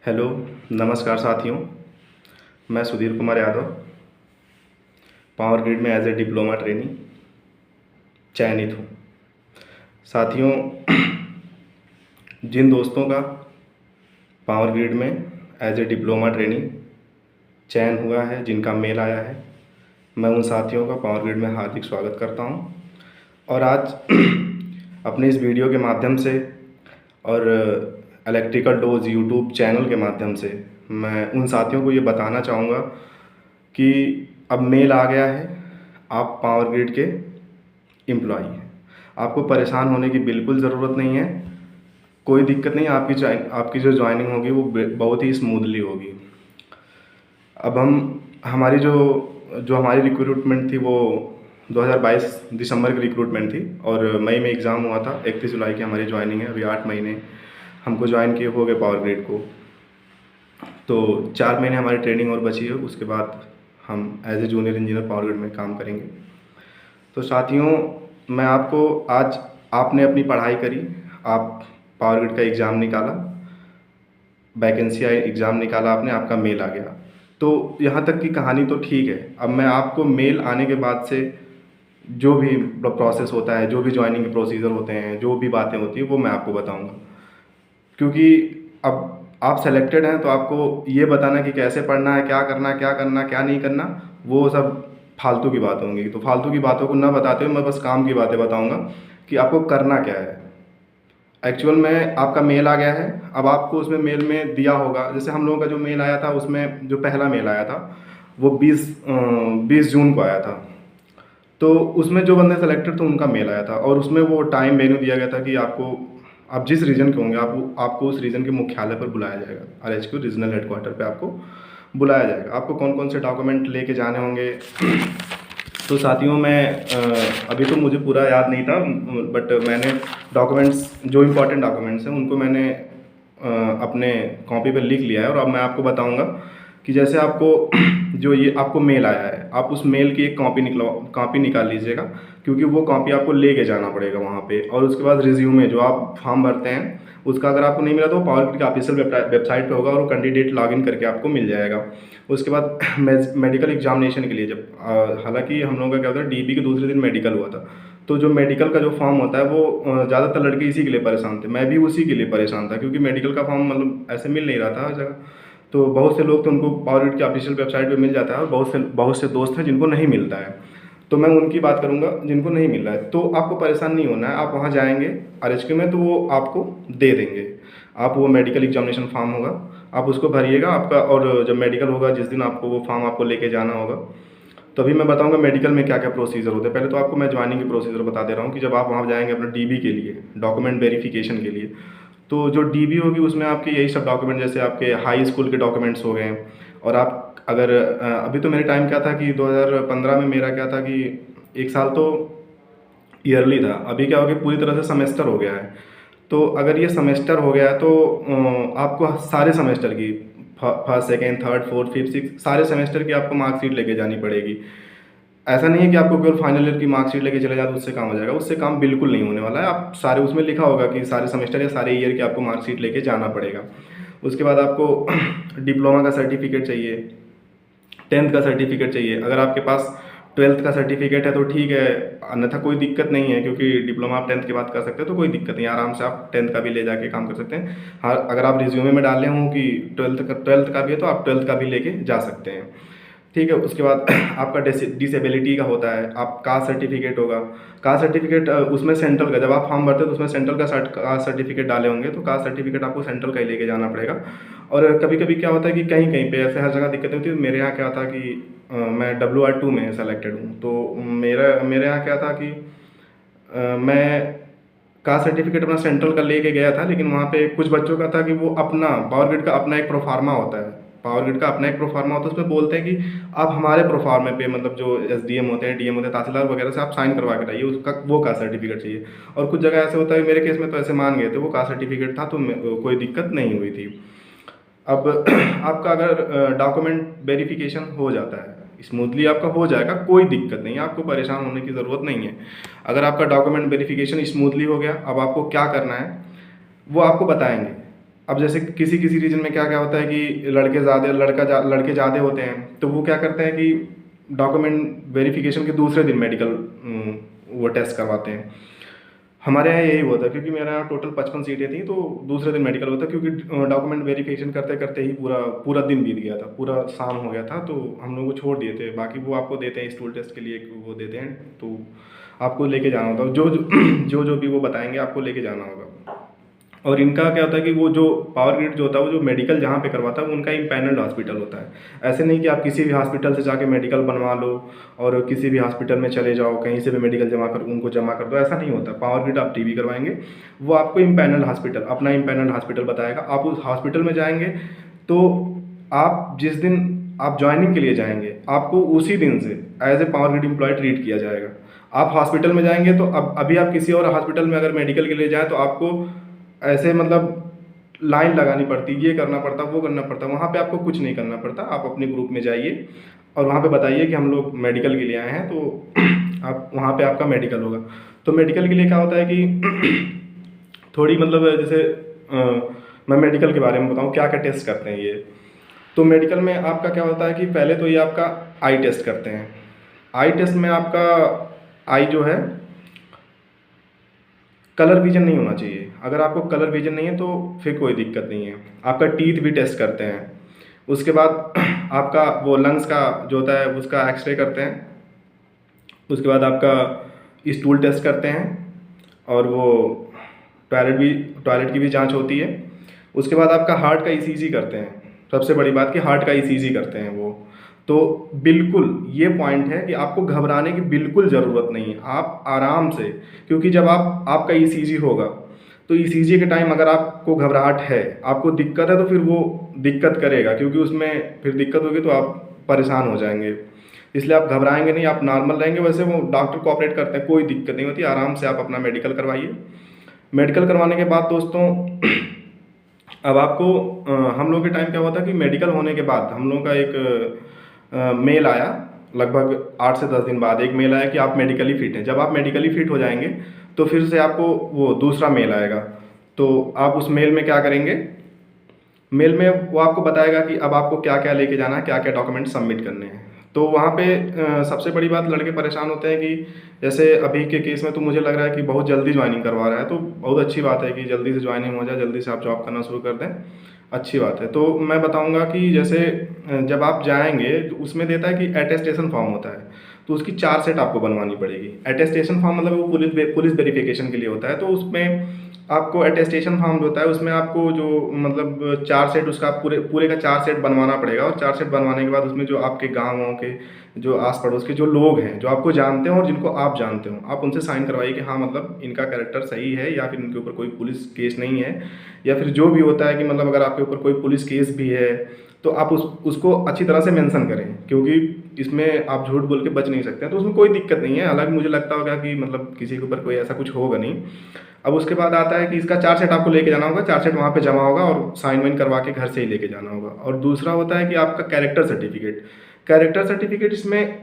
Hello, नमस्कार साथियों। मैं सुधीर कुमार यादव पावर ग्रिड में एज ए डिप्लोमा ट्रेनी चयनित हूँ। साथियों, जिन दोस्तों का पावर ग्रिड में एज ए डिप्लोमा ट्रेनी चयन हुआ है, जिनका मेल आया है, मैं उन साथियों का पावर ग्रिड में हार्दिक स्वागत करता हूँ। और आज अपने इस वीडियो के माध्यम से और इलेक्ट्रिकल डोज यूट्यूब चैनल के माध्यम से मैं उन साथियों को ये बताना चाहूँगा कि अब मेल आ गया है, आप पावर ग्रिड के एम्प्लॉई हैं। आपको परेशान होने की बिल्कुल ज़रूरत नहीं है, कोई दिक्कत नहीं। आपकी जो ज्वाइनिंग होगी वो बहुत ही स्मूथली होगी। अब हमारी जो हमारी रिक्रूटमेंट थी वो 2022 दिसंबर की रिक्रूटमेंट थी और मई में एग्ज़ाम हुआ था। 31 जुलाई की हमारी ज्वाइनिंग है। अभी 8 महीने हमको ज्वाइन किए हो गए पावर ग्रिड को, तो 4 महीने हमारी ट्रेनिंग और बची है। उसके बाद हम as a junior engineer power grid में काम करेंगे। तो साथियों, मैं आपको आज, आपने अपनी पढ़ाई करी, आप पावर ग्रिड का एग्ज़ाम निकाला, वैकेंसी आई, एग्ज़ाम निकाला आपने, आपका मेल आ गया। तो यहाँ तक की कहानी तो ठीक है। अब मैं आपको मेल आने के बाद से जो भी प्रोसेस होता है, जो भी ज्वाइनिंग के प्रोसीजर होते हैं, जो भी बातें होती हैं, वो मैं आपको बताऊँगा। क्योंकि अब आप सेलेक्टेड हैं तो आपको ये बताना कि कैसे पढ़ना है, क्या करना है, क्या नहीं करना, वो सब फालतू की बात होंगी। तो फालतू की बातों को ना बताते हुए मैं बस काम की बातें बताऊंगा कि आपको करना क्या है। एक्चुअल में आपका मेल आ गया है। अब आपको उसमें मेल में दिया होगा, जैसे हम लोगों का जो मेल आया था, उसमें जो पहला मेल आया था वो 20 जून को आया था। तो उसमें जो बंदे सेलेक्टेड थे उनका मेल आया था और उसमें वो टाइम वेन्यू दिया गया था कि आप जिस रीजन के होंगे आपको उस रीजन के मुख्यालय पर बुलाया जाएगा। RHQ रीजनल हेडक्वार्टर पे आपको बुलाया जाएगा। आपको कौन कौन से डॉक्यूमेंट लेके जाने होंगे। तो साथियों, मैं अभी तो मुझे पूरा याद नहीं था, बट मैंने डॉक्यूमेंट्स, जो इम्पोर्टेंट डॉक्यूमेंट्स हैं उनको मैंने अपने कॉपी पर लिख लिया है। और अब मैं आपको बताऊंगा कि जैसे आपको जो ये आपको मेल आया है, आप उस मेल की एक कॉपी निकाल लीजिएगा, क्योंकि वो कॉपी आपको लेके जाना पड़ेगा वहाँ पे। और उसके बाद रिज्यूमे जो आप फॉर्म भरते हैं उसका अगर आपको नहीं मिला तो पावर ग्रिड की ऑफिशियल वेबसाइट पे होगा और वो कैंडिडेट लॉगिन करके आपको मिल जाएगा। उसके बाद मेडिकल एग्जामिनेशन के लिए जब हालांकि हम लोगों का क्या होता है, DB के दूसरे दिन मेडिकल हुआ था, तो जो मेडिकल का जो फॉर्म होता है वो ज़्यादातर लड़के इसी के लिए परेशान थे। मैं भी उसी के लिए परेशान था, क्योंकि मेडिकल का फॉर्म मतलब ऐसे मिल नहीं रहा था हर जगह। तो बहुत से लोग तो उनको पावर ग्रिड की ऑफिशियल वेबसाइट पे मिल जाता है और बहुत से दोस्त हैं जिनको नहीं मिलता है। तो मैं उनकी बात करूंगा जिनको नहीं मिल रहा है। तो आपको परेशान नहीं होना है, आप वहाँ जाएंगे RHQ में तो वो आपको दे देंगे। आप वो मेडिकल एग्जामिनेशन फॉर्म होगा, आप उसको भरिएगा आपका। और जब मेडिकल होगा जिस दिन आपको वो फॉर्म आपको लेके जाना होगा, तो अभी मैं बताऊंगा मेडिकल में क्या क्या प्रोसीजर होते हैं। पहले तो आपको मैं ज्वाइनिंग के प्रोसीजर बता दे रहा हूँ कि जब आप वहाँ जाएंगे अपना DB के लिए, डॉक्यूमेंट वेरिफिकेशन के लिए, तो जो DB होगी उसमें आपके यही सब डॉक्यूमेंट, जैसे आपके हाई स्कूल के डॉक्यूमेंट्स हो गए। और आप अगर अभी तो मेरे टाइम क्या था कि 2015 में मेरा क्या था कि 1 साल तो ईयरली था, अभी क्या हो गया पूरी तरह से सेमेस्टर हो गया है। तो अगर ये सेमेस्टर हो गया है तो आपको सारे सेमेस्टर की first, second, third, fourth, fifth, six सारे सेमेस्टर की आपको मार्कशीट लेके जानी पड़ेगी। ऐसा नहीं है कि आपको केवल फाइनल ईयर की मार्कशीट लेके चले जाए तो उससे काम हो जाएगा, उससे काम बिल्कुल नहीं होने वाला है। आप सारे, उसमें लिखा होगा कि सारे सेमेस्टर या सारे ईयर की आपको मार्कशीट लेके जाना पड़ेगा। उसके बाद आपको डिप्लोमा का सर्टिफिकेट चाहिए, 10th का सर्टिफिकेट चाहिए। अगर आपके पास 12th का सर्टिफिकेट है तो ठीक है, अन्यथा कोई दिक्कत नहीं है, क्योंकि डिप्लोमा आप 10th के बाद कर सकते हो तो कोई दिक्कत नहीं, आराम से आप 10th का भी ले जाके काम कर सकते हैं। हाँ, अगर आप रिज्यूमे में डाले हों कि 12th का भी है तो आप 12th का भी लेके जा सकते हैं, ठीक है। उसके बाद आपका डिसेबिलिटी का होता है, आप कास्ट सर्टिफिकेट होगा। कास्ट सर्टिफिकेट उसमें सेंट्रल का, जब आप फॉर्म भरते हो तो उसमें सेंट्रल का कास्ट सर्टिफिकेट डाले होंगे, तो कास्ट सर्टिफिकेट आपको सेंट्रल का ही लेके जाना पड़ेगा। और कभी कभी क्या होता है कि कहीं कहीं पे ऐसे हर जगह दिक्कत होती है। मेरे यहाँ क्या था कि मैं WR2 में सेलेक्टेड हूँ, तो मेरे यहाँ क्या था कि मैं कास्ट सर्टिफिकेट अपना सेंट्रल का लेके गया था, लेकिन वहाँ पे कुछ बच्चों का था कि वो अपना पावर ग्रिड का अपना एक प्रोफार्मा होता है, पावर ग्रिड का अपना एक प्रोफार्मा होता है, उसमें बोलते हैं कि आप हमारे प्रोफार्मे पे, मतलब जो SDM होते हैं, DM होते हैं, तहसीलदार वगैरह से आप साइन करवा के लाइए, उसका वो कास्ट सर्टिफिकेट चाहिए। और कुछ जगह ऐसे होता है, मेरे केस में तो ऐसे मान गए थे, वो कास्ट सर्टिफिकेट था तो कोई दिक्कत नहीं हुई थी। अब आपका अगर डॉक्यूमेंट वेरिफिकेशन हो जाता है स्मूथली, आपका हो जाएगा, कोई दिक्कत नहीं है, आपको परेशान होने की ज़रूरत नहीं है। अगर आपका डॉक्यूमेंट वेरिफिकेशन स्मूथली हो गया, अब आपको क्या करना है वो आपको बताएंगे। अब जैसे किसी किसी रीजन में क्या क्या होता है कि लड़के ज़्यादा होते हैं, तो वो क्या करते हैं कि डॉक्यूमेंट वेरिफिकेशन के दूसरे दिन मेडिकल वो टेस्ट करवाते हैं। हमारे यहाँ यही हुआ था, क्योंकि मेरे यहाँ टोटल 55 सीटें थी, तो दूसरे दिन मेडिकल होता, क्योंकि डॉक्यूमेंट वेरिफिकेशन करते करते ही पूरा पूरा दिन बीत गया था, पूरा शाम हो गया था, तो हम लोग को छोड़ दिए थे। बाकी वो आपको देते हैं स्टूल टेस्ट के लिए, वो देते हैं, तो आपको लेके जाना होता, जो भी वो बताएंगे आपको लेके जाना होगा। और इनका क्या होता है कि वो जो पावर ग्रिड जो होता है, वो जो मेडिकल जहाँ पे करवाता है उनका इम्पैनल्ड हॉस्पिटल होता है। ऐसे नहीं कि आप किसी भी हॉस्पिटल से जाके मेडिकल बनवा लो और किसी भी हॉस्पिटल में चले जाओ, कहीं से भी मेडिकल उनको जमा कर दो, ऐसा नहीं होता। पावर ग्रिड आप टीवी करवाएंगे, वो आपको इम्पैनल्ड हॉस्पिटल, अपना इम्पैनल्ड हॉस्पिटल बताएगा। आप उस हॉस्पिटल में जाएंगे, तो आप जिस दिन आप ज्वाइनिंग के लिए जाएंगे, आपको उसी दिन से as a power grid employee treat किया जाएगा। आप हॉस्पिटल में जाएंगे तो अब अभी आप किसी और हॉस्पिटल में अगर मेडिकल के लिए जाएँ, तो आपको ऐसे मतलब लाइन लगानी पड़ती, ये करना पड़ता, वो करना पड़ता। वहाँ पे आपको कुछ नहीं करना पड़ता, आप अपने ग्रुप में जाइए और वहाँ पे बताइए कि हम लोग मेडिकल के लिए आए हैं, तो आप वहाँ पे आपका मेडिकल होगा। तो मेडिकल के लिए क्या होता है कि थोड़ी मतलब जैसे मैं मेडिकल के बारे में बताऊँ क्या क्या टेस्ट करते हैं ये। तो मेडिकल में आपका क्या होता है कि पहले तो ये आपका आई टेस्ट करते हैं। आई टेस्ट में आपका आई जो है, कलर विजन नहीं होना चाहिए। अगर आपको कलर विजन नहीं है तो फिर कोई दिक्कत नहीं है। आपका टीथ भी टेस्ट करते हैं। उसके बाद आपका वो लंग्स का जो होता है उसका एक्सरे करते हैं। उसके बाद आपका स्टूल टेस्ट करते हैं, और वो टॉयलेट की भी जांच होती है। उसके बाद आपका हार्ट का ईसीजी करते हैं। सबसे बड़ी बात कि हार्ट का ईसीजी करते हैं वो। तो बिल्कुल ये पॉइंट है कि आपको घबराने की बिल्कुल ज़रूरत नहीं है, आप आराम से, क्योंकि जब आपका ईसीजी होगा, तो ईसीजी के टाइम अगर आपको घबराहट है, आपको दिक्कत है, तो फिर वो दिक्कत करेगा, क्योंकि उसमें फिर दिक्कत होगी तो आप परेशान हो जाएंगे। इसलिए आप घबराएंगे नहीं, आप नॉर्मल रहेंगे। वैसे वो डॉक्टर कोऑपरेट करते हैं, कोई दिक्कत नहीं होती, आराम से आप अपना मेडिकल करवाइए। मेडिकल करवाने के बाद दोस्तों अब आपको हम लोग के टाइम क्या हुआ था कि मेडिकल होने के बाद हम लोगों का एक मेल आया, लगभग 8 से 10 दिन बाद एक मेल आया कि आप मेडिकली फ़िट हैं। जब आप मेडिकली फ़िट हो जाएंगे, तो फिर से आपको वो दूसरा मेल आएगा। तो आप उस मेल में क्या करेंगे, मेल में वो आपको बताएगा कि अब आपको क्या क्या लेके जाना है, क्या क्या डॉक्यूमेंट सबमिट करने हैं। तो वहाँ पे सबसे बड़ी बात, लड़के परेशान होते हैं कि जैसे अभी के केस में तो मुझे लग रहा है कि बहुत जल्दी ज्वाइनिंग करवा रहा है, तो बहुत अच्छी बात है कि जल्दी से ज्वाइनिंग हो जाए, जल्दी से आप जॉब करना शुरू कर दें, अच्छी बात है। तो मैं बताऊंगा कि जैसे जब आप जाएंगे तो उसमें देता है कि अटेस्टेशन फॉर्म होता है, तो उसकी 4 सेट आपको बनवानी पड़ेगी। अटेस्टेशन फॉर्म मतलब वो पुलिस वेरिफिकेशन के लिए होता है। तो उसमें आपको अटेस्टेशन फॉर्म जो होता है उसमें आपको जो मतलब 4 सेट, उसका पूरे पूरे का 4 सेट बनवाना पड़ेगा। और 4 सेट बनवाने के बाद उसमें जो आपके गाँव के जो आस पड़ोस के जो लोग हैं, जो आपको जानते हो और जिनको आप जानते हो, आप उनसे साइन करवाइए कि हाँ मतलब इनका कैरेक्टर सही है, या फिर इनके ऊपर कोई पुलिस केस नहीं है, या फिर जो भी होता है कि मतलब अगर आपके ऊपर कोई पुलिस केस भी है, तो आप उसको अच्छी तरह से मेंशन करें, क्योंकि इसमें आप झूठ बोल के बच नहीं सकते हैं। तो उसमें कोई दिक्कत नहीं है। हालांकि मुझे लगता होगा कि मतलब किसी के ऊपर कोई ऐसा कुछ होगा नहीं। अब उसके बाद आता है कि इसका 4 सेट आपको लेके जाना होगा, 4 सेट वहाँ पे जमा होगा और साइन वाइन करवा के घर से ही लेके जाना होगा। और दूसरा होता है कि आपका कैरेक्टर सर्टिफिकेट। कैरेक्टर सर्टिफिकेट इसमें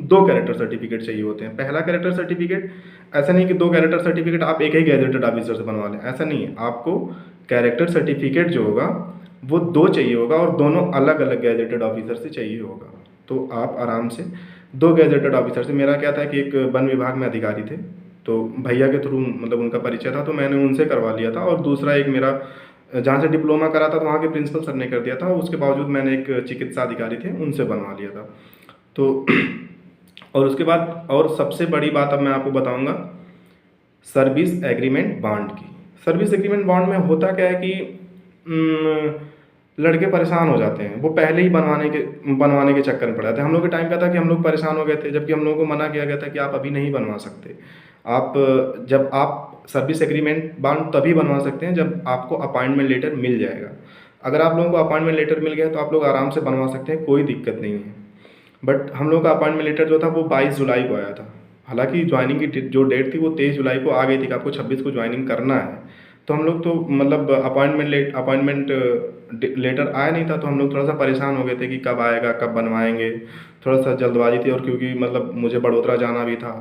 2 कैरेक्टर सर्टिफिकेट चाहिए होते हैं। पहला कैरेक्टर सर्टिफिकेट, ऐसा नहीं कि 2 कैरेक्टर सर्टिफिकेट आप एक ही गैजेटेड ऑफिसर से बनवा लें, ऐसा नहीं है। आपको कैरेक्टर सर्टिफिकेट जो होगा वो 2 चाहिए होगा, और दोनों अलग अलग गैजेटेड ऑफिसर से चाहिए होगा। तो आप आराम से 2 गैजेटेड ऑफिसर से, मेरा क्या था कि एक वन विभाग में अधिकारी थे, तो भैया के थ्रू मतलब उनका परिचय था, तो मैंने उनसे करवा लिया था। और दूसरा एक मेरा जहाँ से डिप्लोमा करा था, तो वहाँ के प्रिंसिपल सर ने कर दिया था। उसके बावजूद मैंने एक चिकित्सा अधिकारी थे, उनसे बनवा लिया था। तो और उसके बाद और सबसे बड़ी बात अब मैं आपको बताऊंगा, सर्विस एग्रीमेंट बॉन्ड की। सर्विस एग्रीमेंट बॉन्ड में होता क्या है कि लड़के परेशान हो जाते हैं, वो पहले ही बनवाने के चक्कर में पड़ जाते हैं। हम लोग के टाइम क्या था कि हम लोग परेशान हो गए थे, जबकि हम लोगों को मना किया गया था कि आप अभी नहीं बनवा सकते। जब आप सर्विस एग्रीमेंट बॉन्ड तभी बनवा सकते हैं जब आपको अपॉइंटमेंट लेटर मिल जाएगा। अगर आप लोगों को अपॉइंटमेंट लेटर मिल गया तो आप लोग आराम से बनवा सकते हैं, कोई दिक्कत नहीं है। बट हम लोग का अपॉइंटमेंट लेटर जो था वो 22 जुलाई को आया था। हालांकि ज्वाइनिंग की जो डेट थी वो 23 जुलाई को आ गई थी कि आपको 26 को ज्वाइनिंग करना है। तो हम लोग तो मतलब अपॉइंटमेंट लेटर आया नहीं था, तो हम लोग थोड़ा सा परेशान हो गए थे कि कब आएगा, कब बनवाएंगे। थोड़ा सा जल्दबाजी थी, और क्योंकि मतलब मुझे बड़ोदरा जाना भी था,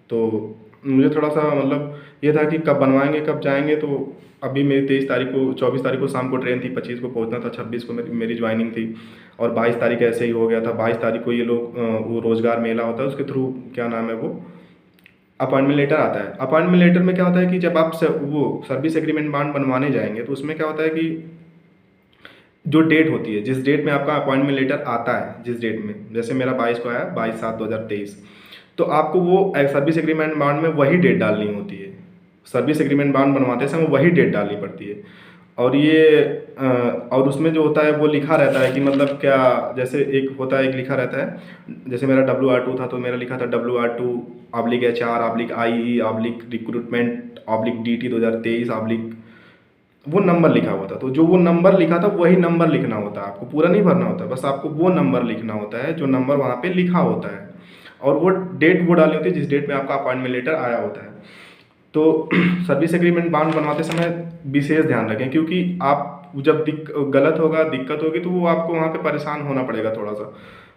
तो मुझे थोड़ा सा मतलब ये था कि कब बनवाएंगे कब जाएंगे। तो अभी मेरी 23 तारीख को 24 तारीख को शाम को ट्रेन थी, 25 को पहुंचना था, 26 को मेरी ज्वाइनिंग थी और 22 तारीख ऐसे ही हो गया था। 22 तारीख को ये लोग वो रोज़गार मेला होता है उसके थ्रू, क्या नाम है वो, अपॉइंटमेंट लेटर आता है। अपॉइंटमेंट लेटर में क्या होता है कि जब आप वो सर्विस एग्रीमेंट बॉन्ड बनवाने जाएंगे तो उसमें क्या होता है कि जो डेट होती है, जिस डेट में आपका अपॉइंटमेंट लेटर आता है, जिस डेट में, जैसे मेरा 22 को आया, 22/7/2023, तो आपको वो सर्विस एग्रीमेंट बॉन्ड में वही डेट डालनी होती है। सर्विस एग्रीमेंट बॉन्ड बनवाते समय वही डेट डालनी पड़ती है। और ये और उसमें जो होता है वो लिखा रहता है कि मतलब क्या, जैसे एक होता है, एक लिखा रहता है, जैसे मेरा WR2 था तो मेरा लिखा था WR2/HR/IE/रिक्रूटमेंट/DT 2023 वो नंबर लिखा हुआ था। तो जो वो नंबर लिखा था वही नंबर लिखना होता है, आपको पूरा नहीं भरना होता, बस आपको वो नंबर लिखना होता है जो नंबर वहाँ पे लिखा होता है। और वो डेट वो डालनी होती है जिस डेट में आपका अपॉइंटमेंट लेटर आया होता है। तो सर्विस एग्रीमेंट बॉन्ड बनवाते समय विशेष ध्यान रखें, क्योंकि आप जब गलत होगा, दिक्कत होगी, तो वो आपको वहाँ पे परेशान होना पड़ेगा थोड़ा सा।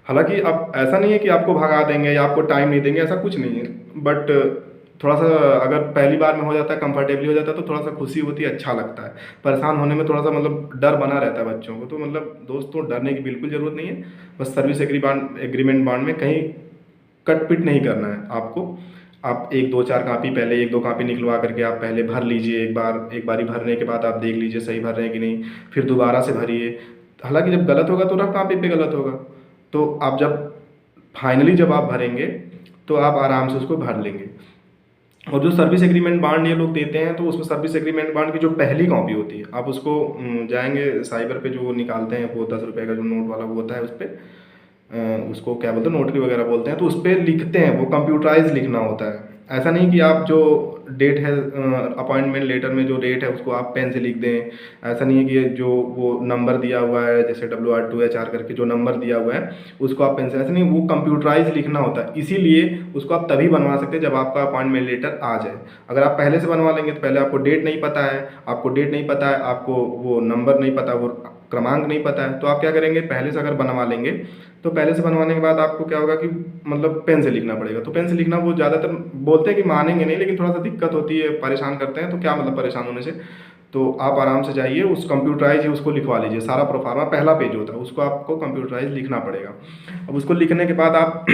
हालांकि अब ऐसा नहीं है कि आपको भगा देंगे या आपको टाइम नहीं देंगे, ऐसा कुछ नहीं है, बट थोड़ा सा अगर पहली बार में हो जाता है, कंफर्टेबली हो जाता है, तो थोड़ा सा खुशी होती है, अच्छा लगता है। परेशान होने में थोड़ा सा मतलब डर बना रहता है बच्चों को, तो मतलब दोस्तों डरने की बिल्कुल ज़रूरत नहीं है। बस सर्विस एग्रीमेंट बॉन्ड में कहीं कट पिट नहीं करना है आपको। आप एक दो चार कापी पहले, एक दो कापी निकलवा करके आप पहले भर लीजिए, एक बारी भरने के बाद आप देख लीजिए सही भर रहे हैं कि नहीं, फिर दोबारा से भरिए। हालांकि जब गलत होगा तो रफ कापी पे गलत होगा, तो आप जब फाइनली जब आप भरेंगे तो आप आराम से उसको भर लेंगे। और जो सर्विस एग्रीमेंट बॉन्ड ये लोग देते हैं, तो उसमें सर्विस एग्रीमेंट बॉन्ड की जो पहली कॉपी होती है, आप उसको जाएंगे साइबर पे, जो निकालते हैं वो 10 रुपये का जो नोट वाला वो होता है, उस पर उसको क्या बोलते हैं, नोटरी वगैरह बोलते हैं, तो उस पर लिखते हैं, वो कंप्यूटराइज लिखना होता है। ऐसा नहीं कि आप जो डेट है अपॉइंटमेंट लेटर में जो डेट है उसको आप पेन से लिख दें। ऐसा नहीं है कि जो वो नंबर दिया हुआ है, जैसे WR2HR करके जो नंबर दिया हुआ है उसको आप पेन से, ऐसा नहीं, वो कंप्यूटराइज लिखना होता है। इसीलिए उसको आप तभी बनवा सकते हैं जब आपका अपॉइंटमेंट लेटर आ जाए। अगर आप पहले से बनवा लेंगे तो पहले आपको डेट नहीं पता है, आपको वो नंबर नहीं पता, वो क्रमांक नहीं पता है, तो आप क्या करेंगे, पहले से अगर बनवा लेंगे तो पहले से बनवाने के बाद आपको क्या होगा कि मतलब पेन से लिखना पड़ेगा। तो पेन से लिखना वो ज़्यादातर बोलते हैं कि मानेंगे नहीं, लेकिन थोड़ा सा दिक्कत होती है, परेशान करते हैं, तो क्या मतलब परेशान होने से। तो आप आराम से जाइए, उस कंप्यूटराइज उसको लिखवा लीजिए, सारा प्रोफार्मा पहला पेज होता है उसको आपको कंप्यूटराइज लिखना पड़ेगा। अब उसको लिखने के बाद आप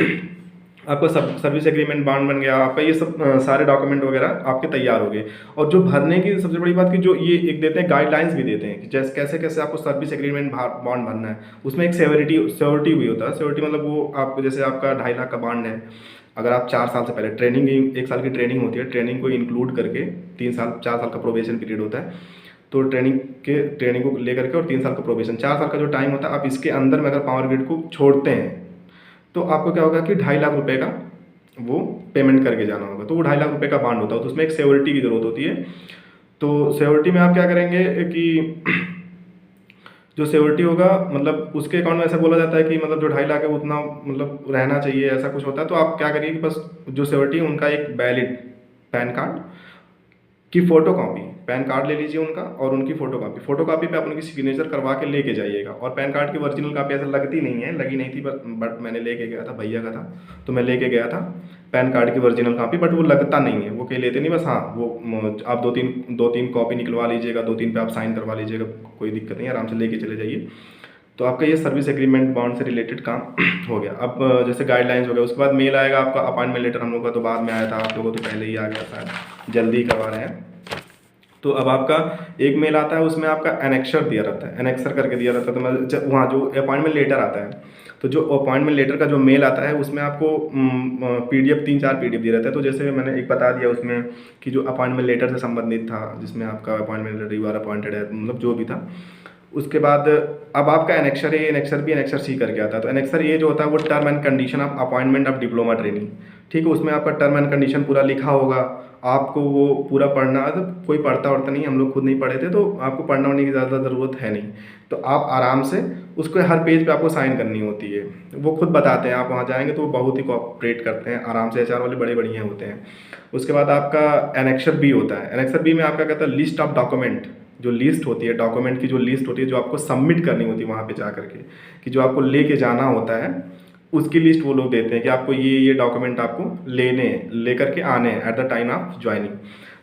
आपका सर्विस एग्रीमेंट बॉन्ड बन गया, आपका ये सब सारे डॉक्यूमेंट वगैरह आपके तैयार हो गए। और जो भरने की सबसे बड़ी बात कि जो ये एक देते हैं, गाइडलाइंस भी देते हैं कि जैसे कैसे कैसे आपको सर्विस एग्रीमेंट बॉन्ड भरना है। उसमें एक श्योरिटी भी होता है। श्योरिटी मतलब वो आपको, जैसे आपका 2.5 लाख का बॉन्ड है, अगर आप 4 साल से पहले ट्रेनिंग, 1 साल की ट्रेनिंग होती है, ट्रेनिंग को इंक्लूड करके 4 साल का प्रोबेशन पीरियड होता है, तो ट्रेनिंग को लेकर के और 3 साल का प्रोबेशन, 4 साल का जो टाइम होता है, आप इसके अंदर में अगर पावर ग्रिड को छोड़ते हैं तो आपको क्या होगा कि 2.5 लाख रुपए का वो पेमेंट करके जाना होगा। तो वो 2.5 लाख रुपए का बॉन्ड होता है, तो उसमें एक सिक्योरिटी की ज़रूरत होती है। तो सिक्योरिटी में आप क्या करेंगे कि जो सिक्योरिटी होगा, मतलब उसके अकाउंट में ऐसा बोला जाता है कि मतलब जो 2.5 लाख है उतना मतलब रहना चाहिए, ऐसा कुछ होता है। तो आप क्या करिए कि बस जो सिक्योरिटी है उनका एक वैलिड पैन कार्ड की फ़ोटो कॉपी, पैन कार्ड ले लीजिए उनका और उनकी फ़ोटो कॉपी पे आप उनकी सिग्नेचर करवा के लेके जाइएगा। और पैन कार्ड की ओरिजिनल कॉपी ऐसा लगती नहीं है, लगी नहीं थी, बट मैंने लेके गया था, भैया का था तो मैं लेके गया था पैन कार्ड की ओरिजिनल कॉपी, बट वो लगता नहीं है, वो कहीं लेते नहीं। बस हाँ, वो आप दो तीन कॉपी निकलवा लीजिएगा, 2-3 पे आप साइन करवा लीजिएगा, कोई दिक्कत नहीं है, आराम से लेके चले जाइए। तो आपका ये सर्विस एग्रीमेंट बॉन्ड से रिलेटेड काम हो गया। अब जैसे गाइडलाइंस हो गया, उसके बाद मेल आएगा आपका अपॉइंटमेंट लेटर। हम लोग का तो बाद में आया था, आप लोगों को तो पहले ही आ गया, शायद जल्दी ही करवा रहे हैं। तो अब आपका एक मेल आता है, उसमें आपका एनेक्सर दिया रहता है, एनेक्सर करके दिया रहता है। तो मैं जब वहाँ जो अपॉइंटमेंट लेटर आता है, तो जो अपॉइंटमेंट लेटर का जो मेल आता है उसमें आपको PDF 3-4 PDF दिए रहते हैं। तो जैसे मैंने एक बता दिया उसमें कि जो अपॉइंटमेंट लेटर से संबंधित था, जिसमें आपका appointment letter, you are appointed है, मतलब जो भी था। उसके बाद अब आपका annexure A, annexure B, annexure C करके आता है। तो एनेक्सर ए जो होता है वो term and condition of appointment of diploma training, ठीक है। उसमें आपका टर्म एंड कंडीशन पूरा लिखा होगा, आपको वो पूरा पढ़ना, तो कोई पढ़ता वढ़ता नहीं, हम लोग खुद नहीं पढ़े थे, तो आपको पढ़ना होने की ज़्यादा ज़रूरत है नहीं। तो आप आराम से उसको हर पेज पे आपको साइन करनी होती है, वो खुद बताते हैं। आप वहाँ जाएंगे तो वो बहुत ही कोऑपरेट करते हैं, आराम से, HR वाले बड़े बढ़िया होते हैं। उसके बाद आपका एनेक्सर बी होता है। एनेक्सर बी में आपका कहता है लिस्ट ऑफ डॉक्यूमेंट, जो लिस्ट होती है, डॉक्यूमेंट की जो लिस्ट होती है, जो आपको सबमिट करनी होती है वहाँ पे जा करके, कि जो आपको लेके जाना होता है, उसकी लिस्ट वो लोग देते हैं कि आपको ये डॉक्यूमेंट आपको लेकर के आने हैं at the time of joining.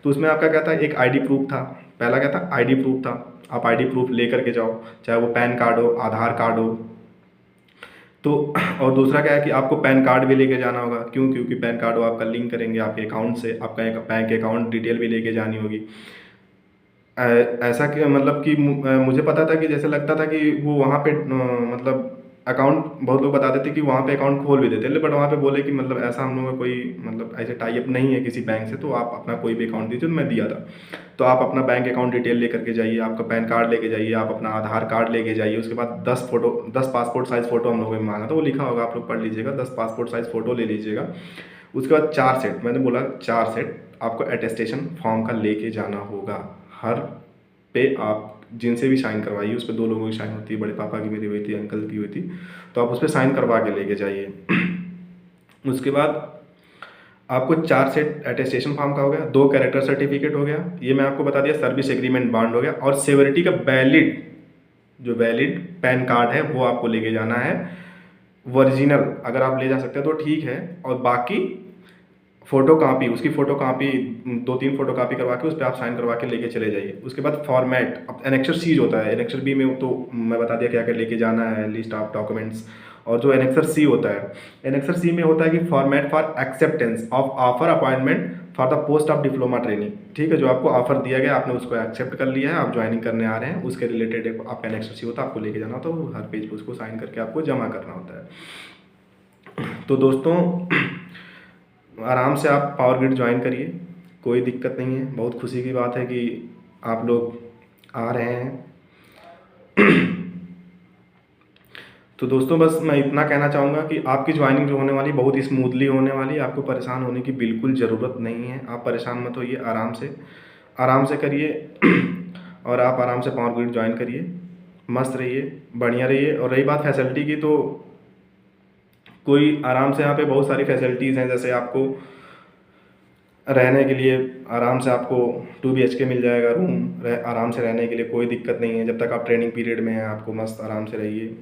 तो उसमें आपका क्या था, एक आईडी प्रूफ था। पहला क्या था, आईडी प्रूफ था। आप आईडी प्रूफ ले करके जाओ, चाहे वो पैन कार्ड हो, आधार कार्ड हो। तो और दूसरा क्या है कि आपको पैन कार्ड भी लेके जाना होगा। क्यों? क्योंकि पैन कार्ड वो आपका लिंक करेंगे आपके अकाउंट से, आपका एक बैंक अकाउंट डिटेल भी लेके जानी होगी। ऐसा कि मतलब कि मुझे पता था कि जैसे लगता था कि वो वहाँ पे मतलब अकाउंट, बहुत लोग बताते थे कि वहाँ पे अकाउंट खोल भी देते हैं, बट वहाँ पे बोले कि मतलब ऐसा हम लोगों का कोई मतलब ऐसे टाई अप नहीं है किसी बैंक से, तो आप अपना कोई भी अकाउंट दीजिए। तो मैं दिया था। तो आप अपना बैंक अकाउंट डिटेल लेकर के जाइए, आपका पैन कार्ड लेके जाइए, आप अपना आधार कार्ड लेके जाइए। उसके बाद 10 पासपोर्ट साइज़ फ़ोटो हम लोगों ने मांगा था, वो लिखा होगा, आप लोग पढ़ लीजिएगा। 10 पासपोर्ट साइज़ फ़ोटो ले लीजिएगा। उसके बाद 4 सेट, मैंने बोला 4 सेट आपको अटेस्टेशन फॉर्म का लेके जाना होगा। हर पे आप जिनसे भी साइन करवाइए, उस पे 2 लोगों की साइन होती है, बड़े पापा की मेरी हुई थी, अंकल की हुई थी, तो आप उस पे साइन करवा के लेके जाइए। उसके बाद आपको 4 सेट अटेस्टेशन फॉर्म का हो गया, 2 कैरेक्टर सर्टिफिकेट हो गया, ये मैं आपको बता दिया, सर्विस एग्रीमेंट बॉन्ड हो गया, और सेवरिटी का वैलिड पैन कार्ड है वो आपको लेके जाना है। ओरिजिनल अगर आप ले जा सकते हैं तो ठीक है, और बाकी फ़ोटो कापी, उसकी फ़ोटो कापी 2-3 फ़ोटो कापी करवा के उस पर आप साइन करवा के लेके चले जाइए। उसके बाद फॉर्मेट, अब एनेक्सर सी होता है, एनेक्सर बी में तो मैं बता दिया क्या क्या लेके जाना है, लिस्ट ऑफ डॉक्यूमेंट्स। और जो एनेक्सर सी होता है, एनेक्सर सी में होता है कि format for acceptance of offer appointment for the post of diploma training. ठीक है, जो आपको ऑफर दिया गया आपने उसको एक्सेप्ट कर लिया है, आप ज्वाइनिंग करने आ रहे हैं, उसके रिलेटेड एक आपका एनेक्सर सी होता है, आपको लेके जाना होता है, तो हर पेज पर उसको साइन करके आपको जमा करना होता है। तो दोस्तों आराम से आप पावर ग्रिड ज्वाइन करिए, कोई दिक्कत नहीं है। बहुत खुशी की बात है कि आप लोग आ रहे हैं। तो दोस्तों बस मैं इतना कहना चाहूँगा कि आपकी ज्वाइनिंग जो होने वाली बहुत स्मूथली होने वाली है, आपको परेशान होने की बिल्कुल ज़रूरत नहीं है। आप परेशान मत होइए, आराम से करिए और आप आराम से पावर ग्रिड ज्वाइन करिए, मस्त रहिए, बढ़िया रहिए। और रही बात फैसिलिटी की, तो कोई आराम से यहाँ पे बहुत सारी फैसिलिटीज़ हैं, जैसे आपको रहने के लिए आराम से आपको 2 BHK मिल जाएगा रूम, आराम से रहने के लिए कोई दिक्कत नहीं है। जब तक आप ट्रेनिंग पीरियड में हैं आपको मस्त आराम से रहिए,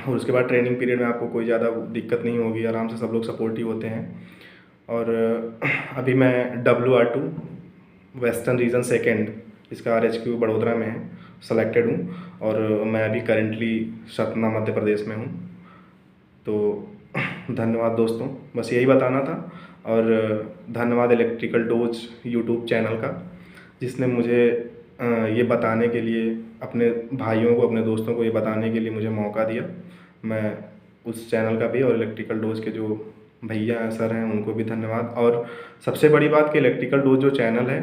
और उसके बाद ट्रेनिंग पीरियड में आपको कोई ज़्यादा दिक्कत नहीं होगी, आराम से सब लोग सपोर्टिव होते हैं। और अभी मैं WR2 वेस्टर्न रीजन सेकेंड, इसका RHQ बड़ोदरा में है, सेलेक्टेड हूँ, और मैं अभी करेंटली सतना मध्य प्रदेश में हूँ। तो धन्यवाद दोस्तों, बस यही बताना था। और धन्यवाद इलेक्ट्रिकल डोज यूट्यूब चैनल का, जिसने मुझे ये बताने के लिए, अपने भाइयों को, अपने दोस्तों को ये बताने के लिए मुझे मौका दिया। मैं उस चैनल का भी, और इलेक्ट्रिकल डोज के जो भैया सर हैं उनको भी धन्यवाद। और सबसे बड़ी बात कि इलेक्ट्रिकल डोज जो चैनल है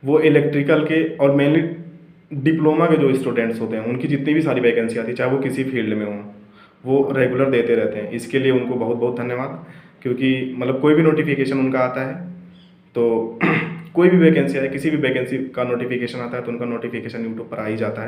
वो इलेक्ट्रिकल के और मेनली डिप्लोमा के जो स्टूडेंट्स होते हैं उनकी जितनी भी सारी वैकेंसी आती है, चाहे वो किसी फील्ड में हों, वो रेगुलर देते रहते हैं। इसके लिए उनको बहुत बहुत धन्यवाद, क्योंकि मतलब कोई भी नोटिफिकेशन उनका आता है तो कोई भी वैकेंसी आए, किसी भी वैकेंसी का नोटिफिकेशन आता है तो उनका नोटिफिकेशन यूट्यूब पर आ ही जाता है।